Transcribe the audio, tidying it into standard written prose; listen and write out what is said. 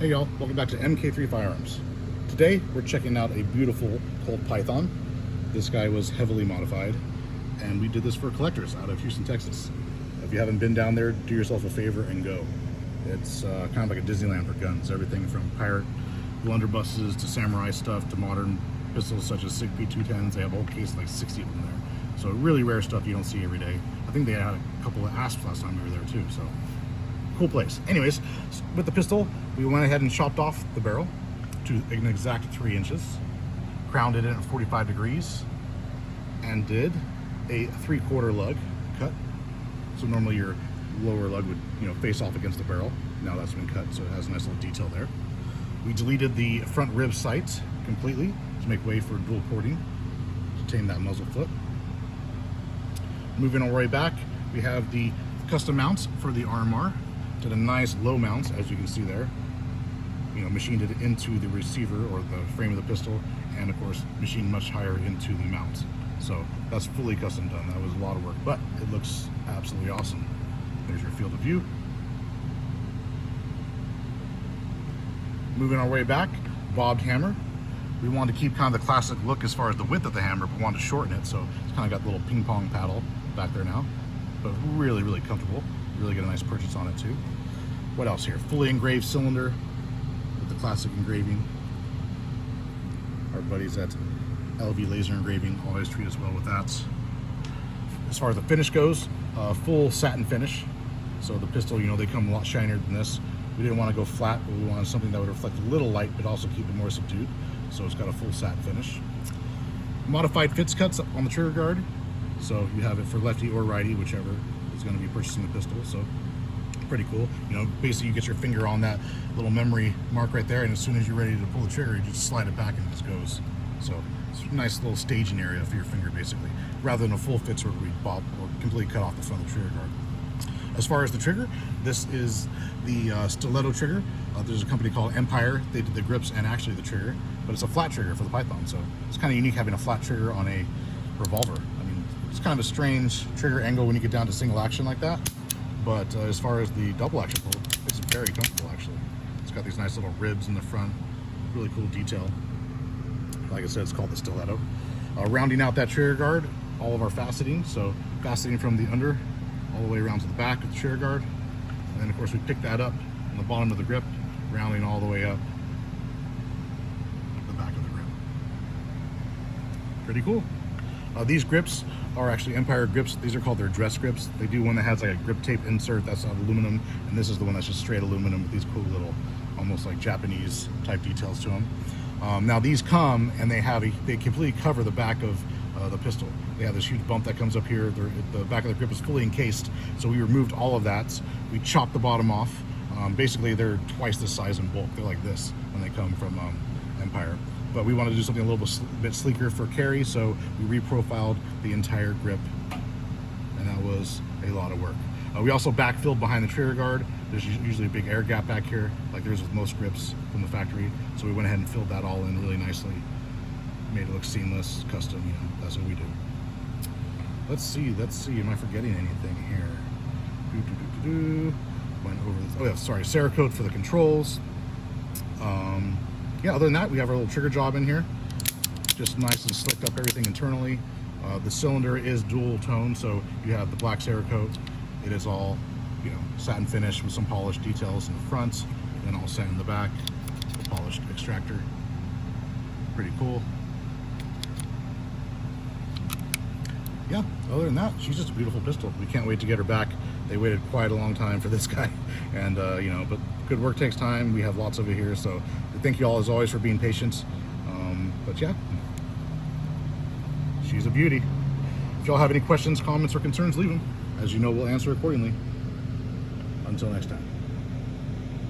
Hey y'all, welcome back to MK3 Firearms. Today we're checking out a beautiful Colt Python. This guy was heavily modified, and we did this for collectors out of Houston, Texas. If you haven't been down there, do yourself a favor and go. It's kind of like a Disneyland for guns. Everything from pirate blunderbusses to samurai stuff to modern pistols such as SIG P210s. They have a whole case, like 60 of them there. So really rare stuff you don't see every day. I think they had a couple of asps last time we were there too, so cool place. Anyways, with the pistol, we went ahead and chopped off the barrel to an exact 3 inches, crowned it in at 45 degrees, and did a 3/4 lug cut. So normally your lower lug would, face off against the barrel. Now that's been cut, so it has a nice little detail there. We deleted the front rib sights completely to make way for dual porting to tame that muzzle flip. Moving all the way back, we have the custom mounts for the RMR. Did a nice low mount, as you can see there. Machined it into the receiver or the frame of the pistol, and of course machined much higher into the mount. So that's fully custom done. That was a lot of work, but it looks absolutely awesome. There's your field of view. Moving our way back, bobbed hammer. We wanted to keep kind of the classic look as far as the width of the hammer, but wanted to shorten it, so it's kind of got the little ping pong paddle back there now, but really, really comfortable. Really get a nice purchase on it too. What else here? Fully engraved cylinder with the classic engraving. Our buddies at LV Laser Engraving always treat us well with that. As far as the finish goes, full satin finish. So the pistol, they come a lot shinier than this. We didn't want to go flat, but we wanted something that would reflect a little light, but also keep it more subdued. So it's got a full satin finish. Modified fits cuts on the trigger guard. So you have it for lefty or righty, whichever is going to be purchasing the pistol. So pretty cool. Basically you get your finger on that little memory mark right there, and as soon as you're ready to pull the trigger, you just slide it back and it just goes. So it's a nice little staging area for your finger, basically, rather than a full fit where we bob or completely cut off the front of the trigger guard. As far as the trigger, this is the stiletto trigger. There's a company called Empire. They did the grips and actually the trigger, but it's a flat trigger for the Python. So it's kind of unique having a flat trigger on a revolver. I mean, it's kind of a strange trigger angle when you get down to single action like that. But as far as the double action pull, it's very comfortable actually. It's got these nice little ribs in the front, really cool detail. Like I said, it's called the stiletto. Rounding out that trigger guard, all of our faceting. So faceting from the under all the way around to the back of the trigger guard. And then of course we pick that up on the bottom of the grip, rounding all the way up the back of the grip. Pretty cool. These grips are actually Empire grips. These are called their dress grips. They do one that has like a grip tape insert that's out of aluminum, and this is the one that's just straight aluminum with these cool little, almost like Japanese type details to them. Now these come and they completely cover the back of the pistol. They have this huge bump that comes up here. The back of the grip is fully encased, so we removed all of that. We chopped the bottom off. Basically, they're twice the size in bulk. They're like this when they come from Empire. But we wanted to do something a little bit sleeker for carry, so we reprofiled the entire grip, and that was a lot of work. We also backfilled behind the trigger guard. There's usually a big air gap back here, like there's with most grips from the factory. So we went ahead and filled that all in really nicely. Made it look seamless, custom, that's what we do. Let's see, am I forgetting anything here? Went over this. Oh yeah, sorry, Cerakote for the controls. Yeah, other than that, we have our little trigger job in here. Just nice and slicked up everything internally. The cylinder is dual tone, so you have the black Cerakote. It is all, satin finish with some polished details in the front, and all satin in the back, the polished extractor. Pretty cool. Yeah, other than that, she's just a beautiful pistol. We can't wait to get her back. They waited quite a long time for this guy, and but good work takes time. We have lots of it here, so thank you all as always for being patient. But yeah, she's a beauty. If y'all have any questions, comments, or concerns, leave them. As you know, we'll answer accordingly. Until next time.